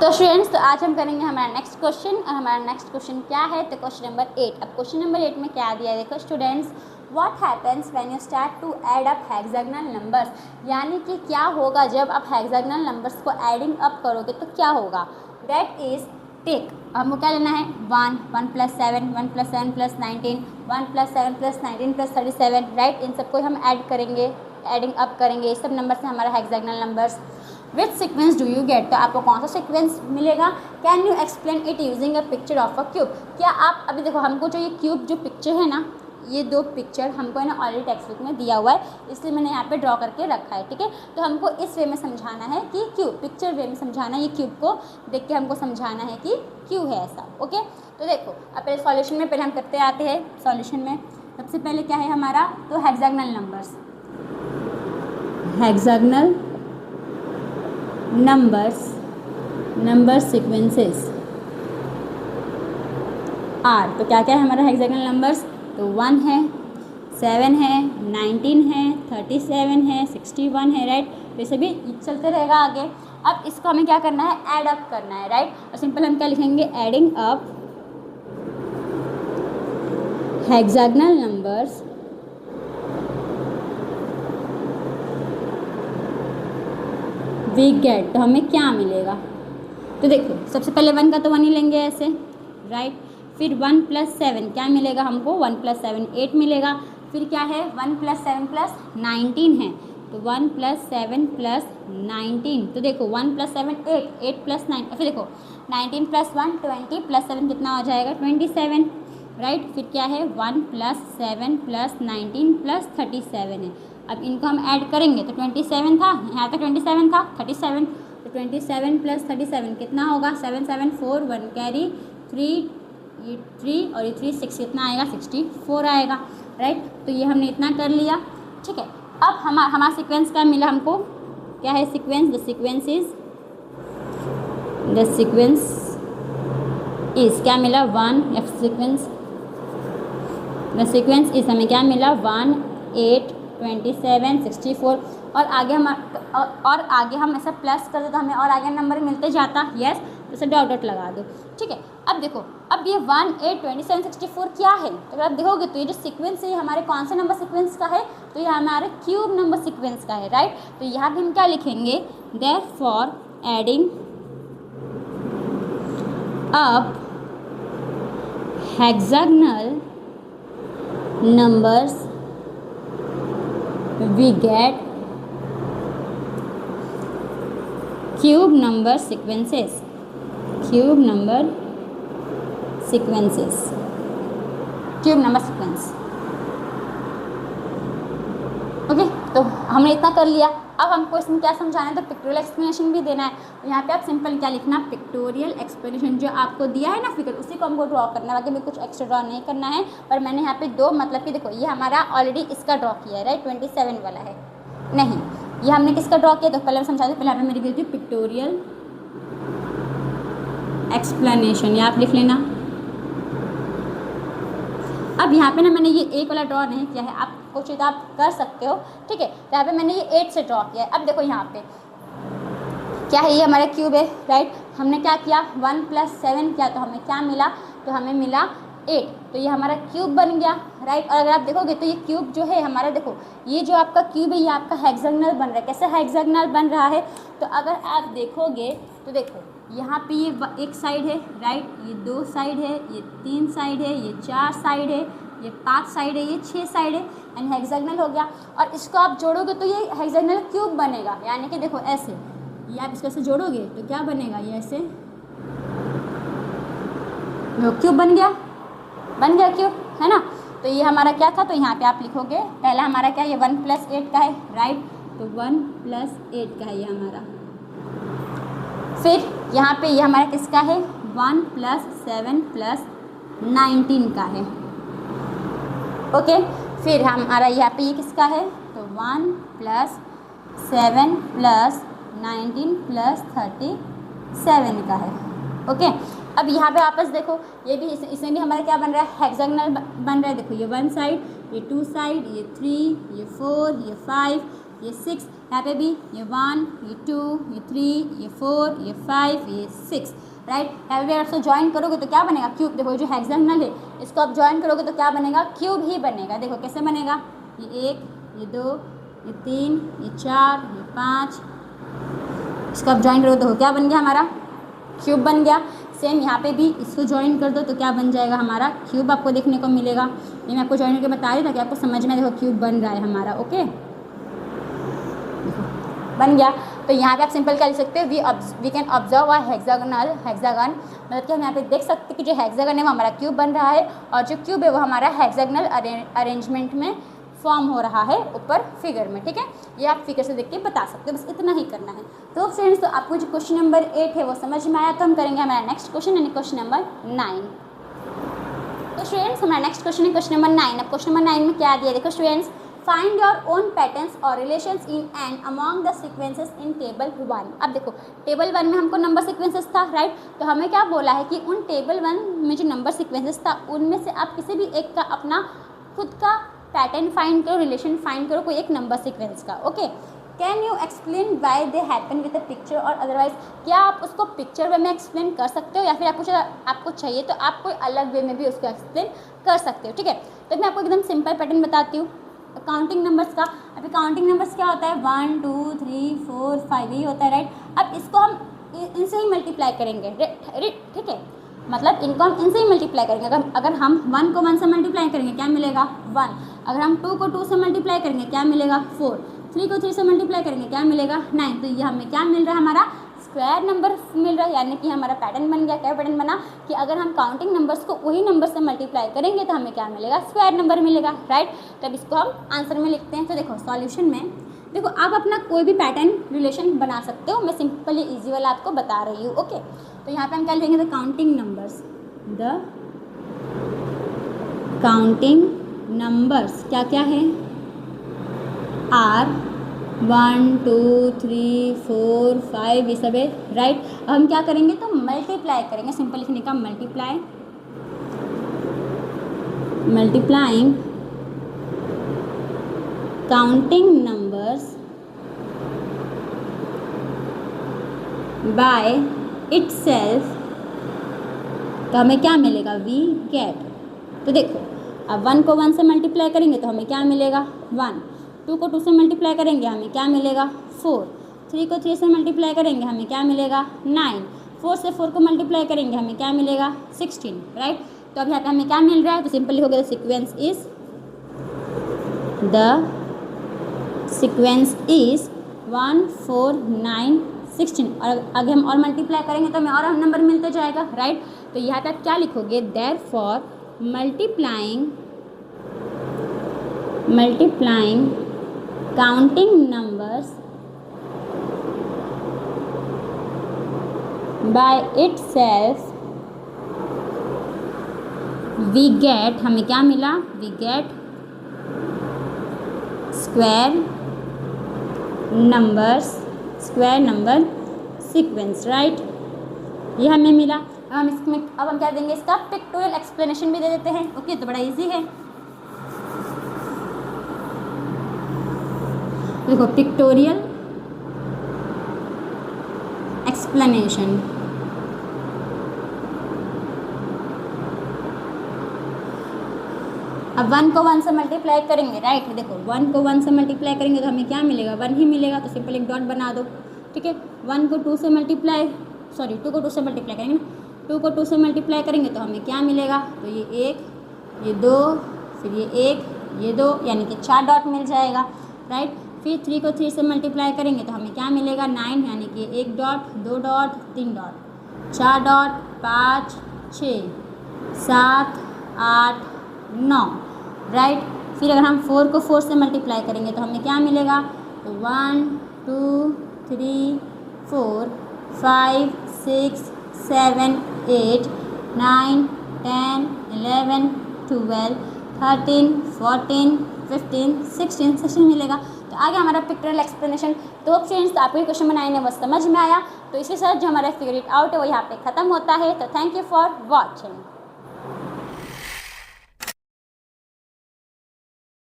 तो स्टूडेंट्स, तो आज हम करेंगे हमारा नेक्स्ट क्वेश्चन। और हमारा नेक्स्ट क्वेश्चन क्या है? तो क्वेश्चन नंबर 8। अब क्वेश्चन नंबर 8 में क्या दिया है देखो students, what happens when you start to add up hexagonal numbers. यानी कि क्या होगा जब आप हेक्सागोनल नंबर्स को एडिंग अप करोगे तो क्या होगा। दैट इज टेक, हमको क्या लेना है 1, 1 + 7, 1 + 7 + 19, 1 + 7 + 19 + 37, राइट। इन सबको हम ऐड करेंगे, एडिंग अप करेंगे। इस सब नंबर से हमारा hexagonal numbers. Which sequence do you get, तो आपको कौन सा सीक्वेंस मिलेगा। Can you explain it using a picture of a cube. क्या आप अभी देखो, हमको जो ये क्यूब जो पिक्चर है ना, ये दो पिक्चर हमको है ना ऑलरेडी टेक्स्ट बुक में दिया हुआ है, इसलिए मैंने यहाँ पे ड्रॉ करके रखा है, ठीक है। तो हमको इस वे में समझाना है कि क्यूब, पिक्चर वे में समझाना है। ये क्यूब को देख के हमको समझाना है कि क्यों है ऐसा, ओके। तो देखो अब पहले सॉल्यूशन में पहले हम करते आते हैं। सॉल्यूशन में सबसे पहले क्या है हमारा, तो hexagonal numbers, hexagonal number sequences are. तो क्या क्या है हमारा हेक्सागोनल नंबर्स, तो 1 है, 7 है, 19 है, 37 है, 61 है, राइट। तो ये सभी चलते रहेगा आगे। अब इसको हमें क्या करना है, ऐड अप करना है, राइट। और सिंपल हम क्या लिखेंगे, adding up hexagonal numbers we get. तो हमें क्या मिलेगा, तो देखो सबसे पहले 1 का तो 1 ही लेंगे ऐसे, राइट। फिर 1 + 7 क्या मिलेगा हमको, 1 + 7 8 मिलेगा। फिर क्या है 1 + 7 + 19 है, तो 1 + 7 + 19। तो देखो 1 + 7 8, 8 + 9, फिर देखो 19 + 1 20 + 7 कितना हो जाएगा 27, राइट। फिर क्या है 1 + 7 + 19 + 37 है। अब इनको हम ऐड करेंगे तो 27 था, यहाँ तक 27 था, 37। तो 27 + 37 कितना होगा, 7 7 4 1 कैरी 3, ये 3 और ये 3 6, कितना आएगा 64 आएगा, राइट। तो ये हमने इतना कर लिया, ठीक है। अब हमारा सीक्वेंस क्या मिला हमको, क्या है सीक्वेंस, द सीक्वेंस इज क्या मिला 1, द सीक्वेंस इज हमें क्या मिला 1 8 27 64। और आगे हम ऐसा प्लस कर दे तो हमें और आगे नंबर मिलते जाता, यस। तो इसे डॉट डॉट लगा दो, ठीक है। अब देखो, अब ये 1 8 27 64 क्या है, तो अगर आप देखोगे तो ये जो सीक्वेंस है ये हमारे कौन से नंबर सीक्वेंस का है, तो ये हमारे क्यूब नंबर सीक्वेंस का है, राइट। तो यहाँ पे हम क्या लिखेंगे, therefore adding up hexagonal numbers we get cube number sequences, cube number sequence। Okay, तो हमने इतना कर लिया। अब हमको इसमें क्या समझाना है, तो पिक्टोरियल एक्सप्लेनेशन भी देना है। तो यहाँ पे आप सिंपल क्या लिखना, पिक्टोरियल एक्सप्लेनेशन, जो आपको दिया है ना फिगर, उसी को हमको ड्रॉ करना है। बाकी में कुछ एक्स्ट्रा ड्रॉ नहीं करना है। पर मैंने यहाँ पे दो, मतलब कि देखो ये हमारा ऑलरेडी इसका ड्रॉ किया है, राइट, 27 वाला है नहीं, ये हमने किसका ड्रॉ किया, तो पहले हम समझा दो। पहले यहाँ पे मेरी गई थी पिक्टोरियल एक्सप्लेनेशन, ये आप लिख लेना। अब यहाँ पे ना मैंने ये 1 वाला ड्रॉ नहीं किया है, आप कुछ आप कर सकते हो, ठीक है। तो यहाँ पे मैंने ये 8 से ड्रॉ किया है। अब देखो यहाँ पे क्या है, ये हमारा क्यूब है, राइट। हमने क्या किया 1 + 7 किया, तो हमें क्या मिला, तो हमें मिला 8। तो ये हमारा क्यूब बन गया, राइट। और अगर आप देखोगे तो ये क्यूब जो है हमारा, देखो ये जो आपका क्यूब है ये आपका हेक्सागोनल बन रहा है। कैसे हेक्सागोनल बन रहा है, तो अगर आप देखोगे तो देखो यहाँ पे ये एक साइड है, राइट, ये 2 साइड है, ये 3 साइड है, ये 4 साइड है, ये 5 साइड है, ये 6 साइड है, एंड हेक्सागोनल हो गया। और इसको आप जोड़ोगे तो ये हेक्सागोनल क्यूब बनेगा। यानी कि देखो ऐसे, ये आप इसको ऐसे जोड़ोगे तो क्या बनेगा, ये ऐसे क्यूब बन गया क्यूब, है ना। तो ये हमारा क्या था, तो यहाँ पे आप लिखोगे पहला हमारा क्या, ये 1 + 8 का है, राइट। तो 1 + 8 का है ये हमारा। फिर यहाँ पे ये हमारा किसका है, 1 + 7 + 19 का है, ओके। फिर हमारा यहाँ पे ये किसका है, तो 1 + 7 + 19 + 37 का है, ओके। अब यहाँ पे वापस देखो, ये भी इसमें भी हमारा क्या बन रहा है, हेक्सागोनल बन रहा है। देखो ये 1 साइड, ये 2 साइड, ये 3, ये 4, ये 5, ये 6, यहाँ पे भी ये 1, ये 2, ये 3, ये 4, ये 5, ये 6, राइट। यहाँ पे आप इसको ज्वाइन करोगे तो क्या बनेगा, क्यूब। देखो जो हेक्सागोनल है इसको आप ज्वाइन करोगे तो क्या बनेगा, क्यूब ही बनेगा। देखो कैसे बनेगा, ये 1, ये 2, ये 3, ये 4, ये 5, इसको आप ज्वाइन करोगे तो क्या बन गया हमारा, क्यूब बन गया। सेम यहाँ पे भी इसको ज्वाइन कर दो तो क्या बन जाएगा हमारा, क्यूब आपको देखने को मिलेगा। ये मैं आपको ज्वाइन करके बता रही था कि आपको समझ में, देखो क्यूब बन रहा है हमारा, ओके बन गया। तो यहाँ पे आप सिंपल क्या लिख सकते हो, we can observe a hexagon, मतलब कि हम यहाँ पे देख सकते हैं कि जो हेक्सागन है वो हमारा क्यूब बन रहा है और जो क्यूब है वो हमारा हेक्सागोनल अरेंजमेंट में फॉर्म हो रहा है ऊपर फिगर में, ठीक है। ये आप फिगर से देख के बता सकते हो, बस इतना ही करना है। तो फ्रेंड्स, तो आपको जो क्वेश्चन नंबर 8 है वो समझ में आया, तो हम करेंगे हमारा नेक्स्ट क्वेश्चन यानी क्वेश्चन नंबर 9। तो स्टूडेंट्स, हमारा नेक्स्ट क्वेश्चन है क्वेश्चन नंबर 9। अब क्वेश्चन नंबर 9 में क्या दिया, देखो students, find your own patterns और relations in and among the sequences in table 1। अब देखो टेबल 1 में हमको नंबर सीक्वेंसेस था, राइट। तो हमें क्या बोला है कि उन टेबल 1 में जो नंबर सीक्वेंसेस था उनमें से आप किसी भी एक का अपना खुद का पैटर्न फाइंड करो, रिलेशन फाइंड करो कोई एक नंबर सीक्वेंस का, okay. Can you explain why they happen with a picture और अदरवाइज, क्या आप उसको पिक्चर वे में एक्सप्लेन कर सकते हो या फिर आपको चाहिए तो आप कोई अलग वे में भी उसको एक्सप्लेन कर सकते हो, ठीक है। तो मैं आपको एकदम सिंपल पैटर्न बताती हूँ काउंटिंग नंबर्स का। अभी काउंटिंग नंबर्स क्या होता है, 1 2 3 4 5 यही होता है, राइट। अब इसको हम इनसे ही मल्टीप्लाई करेंगे, ठीक है, मतलब इनको हम इनसे ही मल्टीप्लाई करेंगे। अगर हम 1 को 1 से मल्टीप्लाई करेंगे क्या मिलेगा 1, अगर हम 2 को 2 से मल्टीप्लाई करेंगे क्या मिलेगा 4, 3 को 3 से मल्टीप्लाई करेंगे क्या मिलेगा 9। तो ये हमें क्या मिल रहा है, हमारा स्क्वायर नंबर मिल रहा है, यानी कि हमारा पैटर्न बन गया। क्या पैटर्न बना कि अगर हम काउंटिंग नंबर्स को वही नंबर से मल्टीप्लाई करेंगे तो हमें क्या मिलेगा, स्क्वायर नंबर मिलेगा, राइट। तब इसको हम आंसर में लिखते हैं। तो देखो सॉल्यूशन में देखो आप अपना कोई भी पैटर्न रिलेशन बना सकते हो, मैं सिंपली ईजी वाला आपको बता रही हूँ, ओके। तो यहाँ पे हम क्या लिखेंगे, द काउंटिंग नंबर्स क्या क्या है, आर 1 2 3 4 5 ये सब है, राइट। अब हम क्या करेंगे तो मल्टीप्लाई करेंगे, सिंपल लिखने का multiplying counting numbers by itself, तो हमें क्या मिलेगा, वी गेट। तो देखो अब 1 को 1 से मल्टीप्लाई करेंगे तो हमें क्या मिलेगा 1, 2 को 2 से मल्टीप्लाई करेंगे हमें क्या मिलेगा 4, 3 को 3 से मल्टीप्लाई करेंगे हमें क्या मिलेगा 9, 4 से 4 को मल्टीप्लाई करेंगे हमें क्या मिलेगा 16, राइट। तो अब यहाँ पे हमें क्या मिल रहा है, तो सिंपली हो गया द सीक्वेंस इज 1 4 9 16, और आगे हम और मल्टीप्लाई करेंगे तो हमें और नंबर मिलते जाएगा, राइट। तो यहाँ पे आप क्या लिखोगे, therefore multiplying counting numbers by itself we get, हमें क्या मिला, we get square number sequence, right. ये हमें मिला। अब हम क्या देंगे, इसका पिक्टोरियल एक्सप्लेनेशन भी दे देते हैं, ओके। तो बड़ा इजी है, देखो पिक्टोरियल एक्सप्लेनेशन। अब 1 को 1 से मल्टीप्लाई करेंगे, राइट। देखो 1 को 1 से मल्टीप्लाई करेंगे तो हमें क्या मिलेगा, 1 ही मिलेगा, तो सिंपल एक डॉट बना दो, ठीक है। 2 को 2 से मल्टीप्लाई करेंगे ना, 2 को 2 से मल्टीप्लाई करेंगे तो हमें क्या मिलेगा, तो ये 1 ये 2 फिर ये 1 ये 2 यानी कि 4 डॉट मिल जाएगा, राइट। फिर 3 को 3 से मल्टीप्लाई करेंगे तो हमें क्या मिलेगा 9 यानी कि 1 dot 2 dot 3 dot 4 dot 5 6 7 8 9, right. फिर अगर हम 4 को 4 से मल्टीप्लाई करेंगे तो हमें क्या मिलेगा, तो 1 2 3 4 5 6 7 8 9 10 11 12 13 14 15 16 मिलेगा। तो आगे हमारा पिक्टोरियल एक्सप्लेनेशन। तो फ्रेंड्स, आपको ये क्वेश्चन बनाने वो समझ में आया, तो इसके साथ जो हमारा फिगर इट आउट है वो यहाँ पे ख़त्म होता है। तो थैंक यू फॉर वॉचिंग।